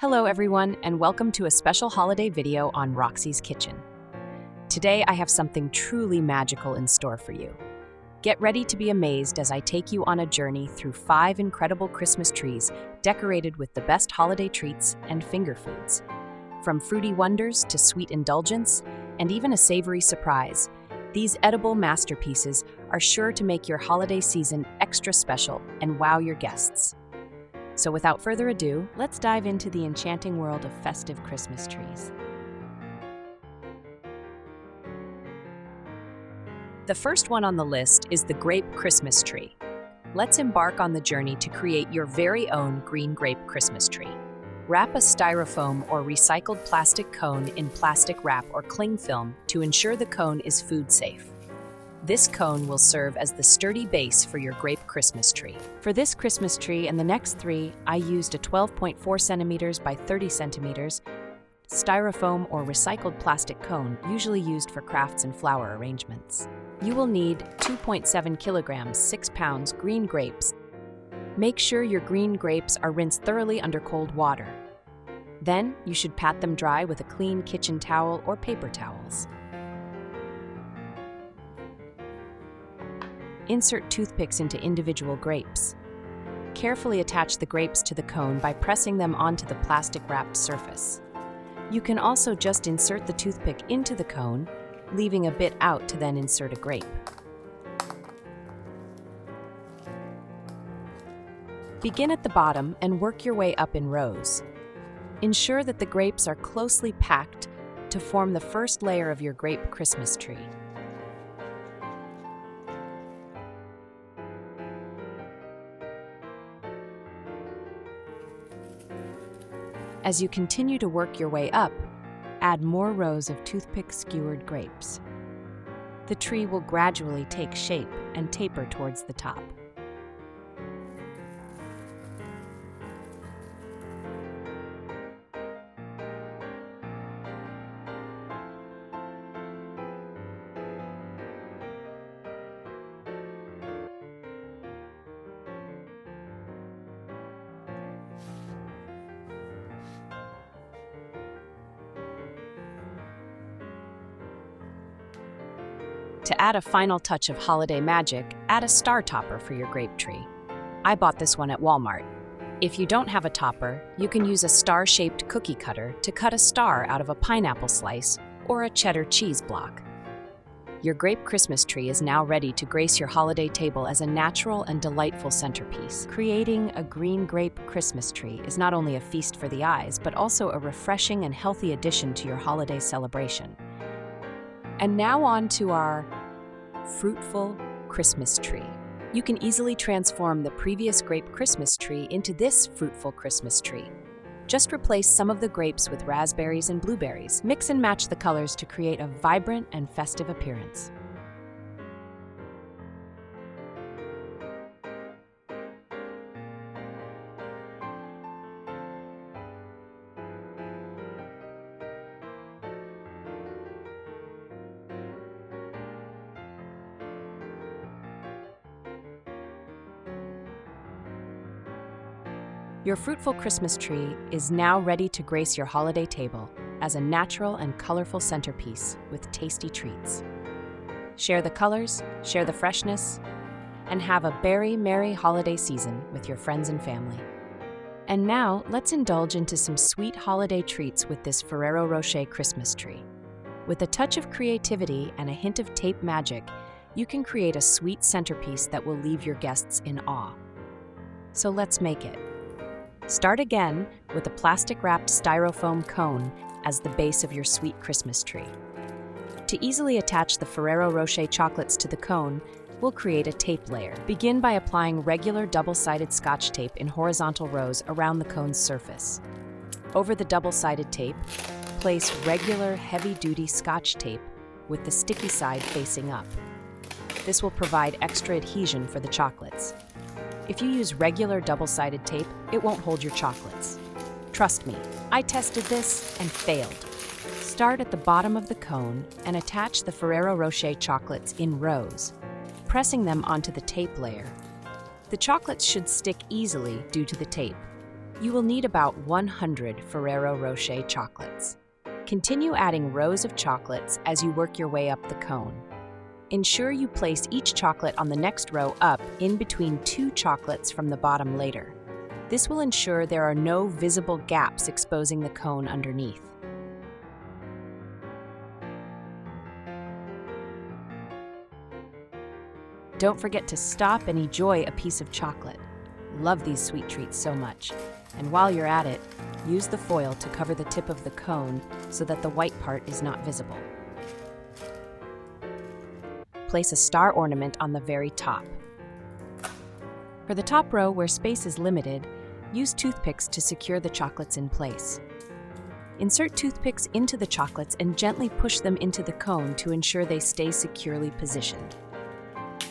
Hello everyone, and welcome to a special holiday video on Roxy's Kitchen. Today I have something truly magical in store for you. Get ready to be amazed as I take you on a journey through 5 incredible Christmas trees decorated with the best holiday treats and finger foods. From fruity wonders to sweet indulgence, and even a savory surprise, these edible masterpieces are sure to make your holiday season extra special and wow your guests. So without further ado, let's dive into the enchanting world of festive Christmas trees. The first one on the list is the Grape Christmas tree. Let's embark on the journey to create your very own green grape Christmas tree. Wrap a styrofoam or recycled plastic cone in plastic wrap or cling film to ensure the cone is food safe. This cone will serve as the sturdy base for your grape Christmas tree. For this Christmas tree and the next 3, I used a 12.4 centimeters by 30 centimeters styrofoam or recycled plastic cone, usually used for crafts and flower arrangements. You will need 2.7 kilograms, 6 pounds green grapes. Make sure your green grapes are rinsed thoroughly under cold water. Then, you should pat them dry with a clean kitchen towel or paper towels. Insert toothpicks into individual grapes. Carefully attach the grapes to the cone by pressing them onto the plastic-wrapped surface. You can also just insert the toothpick into the cone, leaving a bit out to then insert a grape. Begin at the bottom and work your way up in rows. Ensure that the grapes are closely packed to form the first layer of your grape Christmas tree. As you continue to work your way up, add more rows of toothpick-skewered grapes. The tree will gradually take shape and taper towards the top. To add a final touch of holiday magic, add a star topper for your grape tree. I bought this one at Walmart. If you don't have a topper, you can use a star-shaped cookie cutter to cut a star out of a pineapple slice or a cheddar cheese block. Your grape Christmas tree is now ready to grace your holiday table as a natural and delightful centerpiece. Creating a green grape Christmas tree is not only a feast for the eyes, but also a refreshing and healthy addition to your holiday celebration. And now on to our Fruitful Christmas tree. You can easily transform the previous grape Christmas tree into this Fruitful Christmas tree. Just replace some of the grapes with raspberries and blueberries. Mix and match the colors to create a vibrant and festive appearance. Your Fruitful Christmas tree is now ready to grace your holiday table as a natural and colorful centerpiece with tasty treats. Share the colors, share the freshness, and have a very merry holiday season with your friends and family. And now, let's indulge into some sweet holiday treats with this Ferrero Rocher Christmas tree. With a touch of creativity and a hint of tape magic, you can create a sweet centerpiece that will leave your guests in awe. So let's make it. Start again with a plastic-wrapped styrofoam cone as the base of your sweet Christmas tree. To easily attach the Ferrero Rocher chocolates to the cone, we'll create a tape layer. Begin by applying regular double-sided Scotch tape in horizontal rows around the cone's surface. Over the double-sided tape, place regular heavy-duty Scotch tape with the sticky side facing up. This will provide extra adhesion for the chocolates. If you use regular double-sided tape, it won't hold your chocolates. Trust me, I tested this and failed. Start at the bottom of the cone and attach the Ferrero Rocher chocolates in rows, pressing them onto the tape layer. The chocolates should stick easily due to the tape. You will need about 100 Ferrero Rocher chocolates. Continue adding rows of chocolates as you work your way up the cone. Ensure you place each chocolate on the next row up in between 2 chocolates from the bottom later. This will ensure there are no visible gaps exposing the cone underneath. Don't forget to stop and enjoy a piece of chocolate. Love these sweet treats so much. And while you're at it, use the foil to cover the tip of the cone so that the white part is not visible. Place a star ornament on the very top. For the top row where space is limited, use toothpicks to secure the chocolates in place. Insert toothpicks into the chocolates and gently push them into the cone to ensure they stay securely positioned.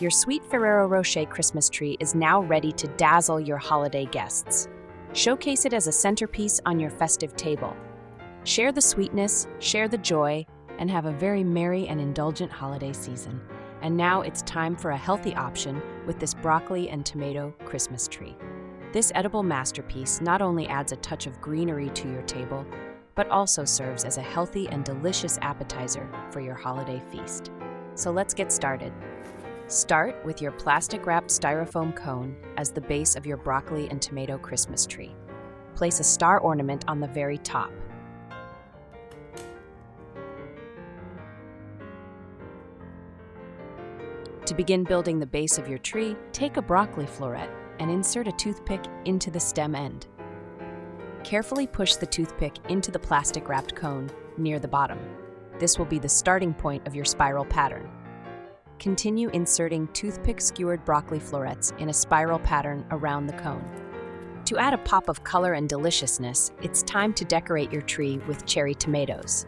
Your sweet Ferrero Rocher Christmas tree is now ready to dazzle your holiday guests. Showcase it as a centerpiece on your festive table. Share the sweetness, share the joy, and have a very merry and indulgent holiday season. And now it's time for a healthy option with this broccoli and tomato Christmas tree. This edible masterpiece not only adds a touch of greenery to your table, but also serves as a healthy and delicious appetizer for your holiday feast. So let's get started. Start with your plastic-wrapped styrofoam cone as the base of your broccoli and tomato Christmas tree. Place a star ornament on the very top. To begin building the base of your tree, take a broccoli floret and insert a toothpick into the stem end. Carefully push the toothpick into the plastic-wrapped cone near the bottom. This will be the starting point of your spiral pattern. Continue inserting toothpick-skewered broccoli florets in a spiral pattern around the cone. To add a pop of color and deliciousness, it's time to decorate your tree with cherry tomatoes.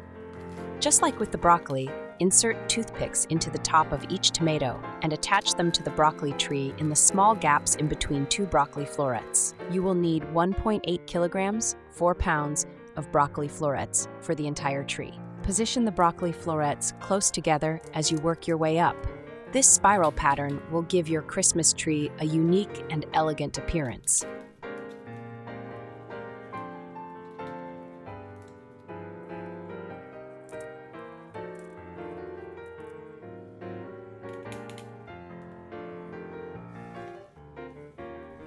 Just like with the broccoli, insert toothpicks into the top of each tomato and attach them to the broccoli tree in the small gaps in between 2 broccoli florets. You will need 1.8 kilograms, 4 pounds, of broccoli florets for the entire tree. Position the broccoli florets close together as you work your way up. This spiral pattern will give your Christmas tree a unique and elegant appearance.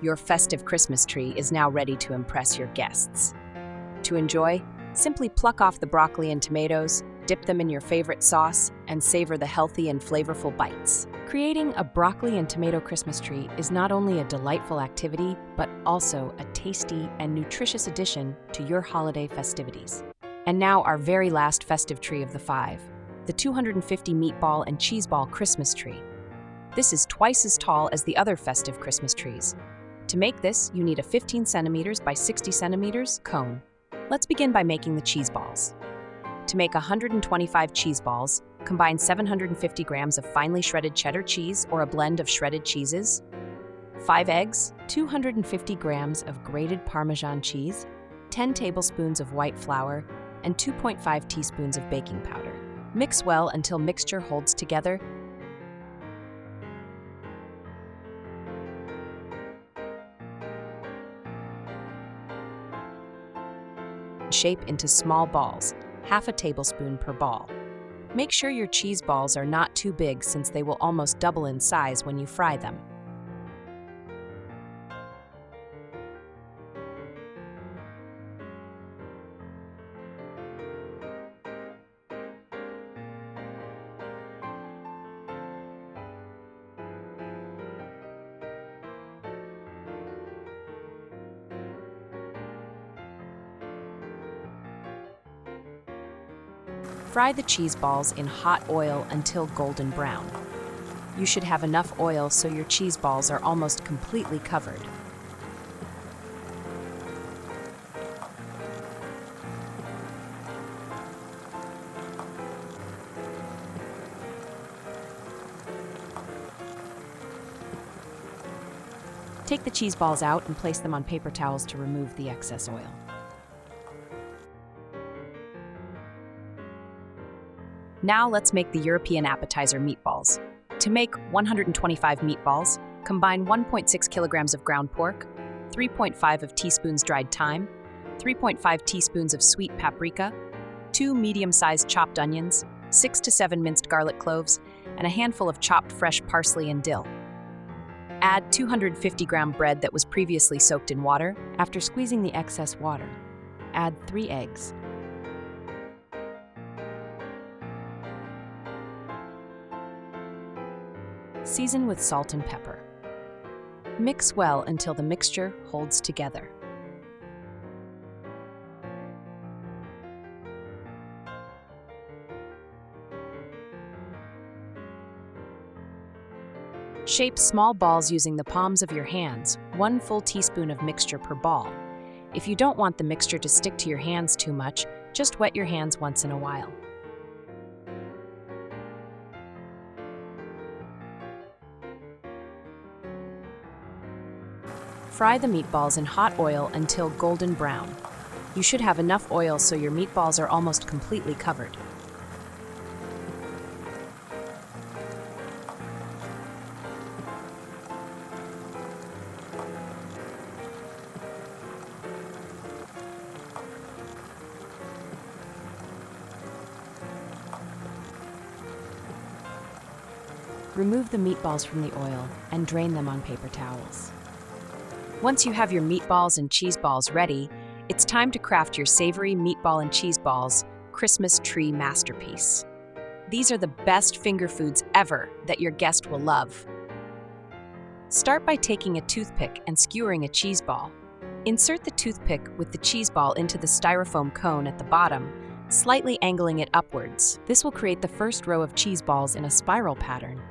Your festive Christmas tree is now ready to impress your guests. To enjoy, simply pluck off the broccoli and tomatoes, dip them in your favorite sauce, and savor the healthy and flavorful bites. Creating a broccoli and tomato Christmas tree is not only a delightful activity, but also a tasty and nutritious addition to your holiday festivities. And now our very last festive tree of the 5, the 250 meatball and cheese ball Christmas tree. This is twice as tall as the other festive Christmas trees. To make this, you need a 15 centimeters by 60 centimeters cone. Let's begin by making the cheese balls. To make 125 cheese balls, combine 750 grams of finely shredded cheddar cheese or a blend of shredded cheeses, 5 eggs, 250 grams of grated Parmesan cheese, 10 tablespoons of white flour, and 2.5 teaspoons of baking powder. Mix well until mixture holds together. Shape into small balls, half a tablespoon per ball. Make sure your cheese balls are not too big since they will almost double in size when you fry them. Fry the cheese balls in hot oil until golden brown. You should have enough oil so your cheese balls are almost completely covered. Take the cheese balls out and place them on paper towels to remove the excess oil. Now let's make the European appetizer meatballs. To make 125 meatballs, combine 1.6 kilograms of ground pork, 3.5 of teaspoons dried thyme, 3.5 teaspoons of sweet paprika, 2 medium-sized chopped onions, 6 to 7 minced garlic cloves, and a handful of chopped fresh parsley and dill. Add 250-gram bread that was previously soaked in water. After squeezing the excess water, add 3 eggs. Season with salt and pepper. Mix well until the mixture holds together. Shape small balls using the palms of your hands, 1 full teaspoon of mixture per ball. If you don't want the mixture to stick to your hands too much, just wet your hands once in a while. Fry the meatballs in hot oil until golden brown. You should have enough oil so your meatballs are almost completely covered. Remove the meatballs from the oil and drain them on paper towels. Once you have your meatballs and cheese balls ready, it's time to craft your savory meatball and cheese balls Christmas tree masterpiece. These are the best finger foods ever that your guest will love. Start by taking a toothpick and skewering a cheese ball. Insert the toothpick with the cheese ball into the styrofoam cone at the bottom, slightly angling it upwards. This will create the first row of cheese balls in a spiral pattern.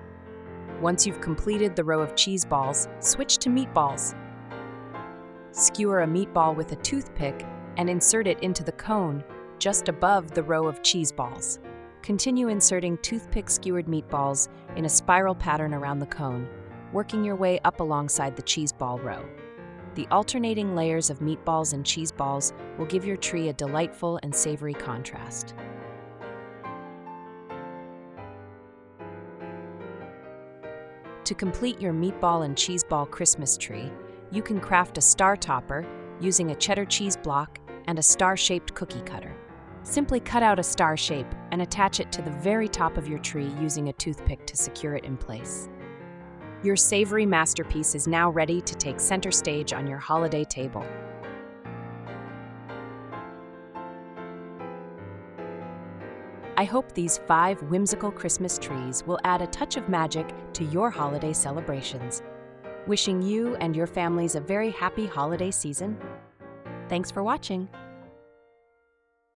Once you've completed the row of cheese balls, switch to meatballs. Skewer a meatball with a toothpick and insert it into the cone just above the row of cheese balls. Continue inserting toothpick-skewered meatballs in a spiral pattern around the cone, working your way up alongside the cheese ball row. The alternating layers of meatballs and cheese balls will give your tree a delightful and savory contrast. To complete your meatball and cheese ball Christmas tree, you can craft a star topper using a cheddar cheese block and a star-shaped cookie cutter. Simply cut out a star shape and attach it to the very top of your tree using a toothpick to secure it in place. Your savory masterpiece is now ready to take center stage on your holiday table. I hope these 5 whimsical Christmas trees will add a touch of magic to your holiday celebrations. Wishing you and your families a very happy holiday season. Thanks for watching.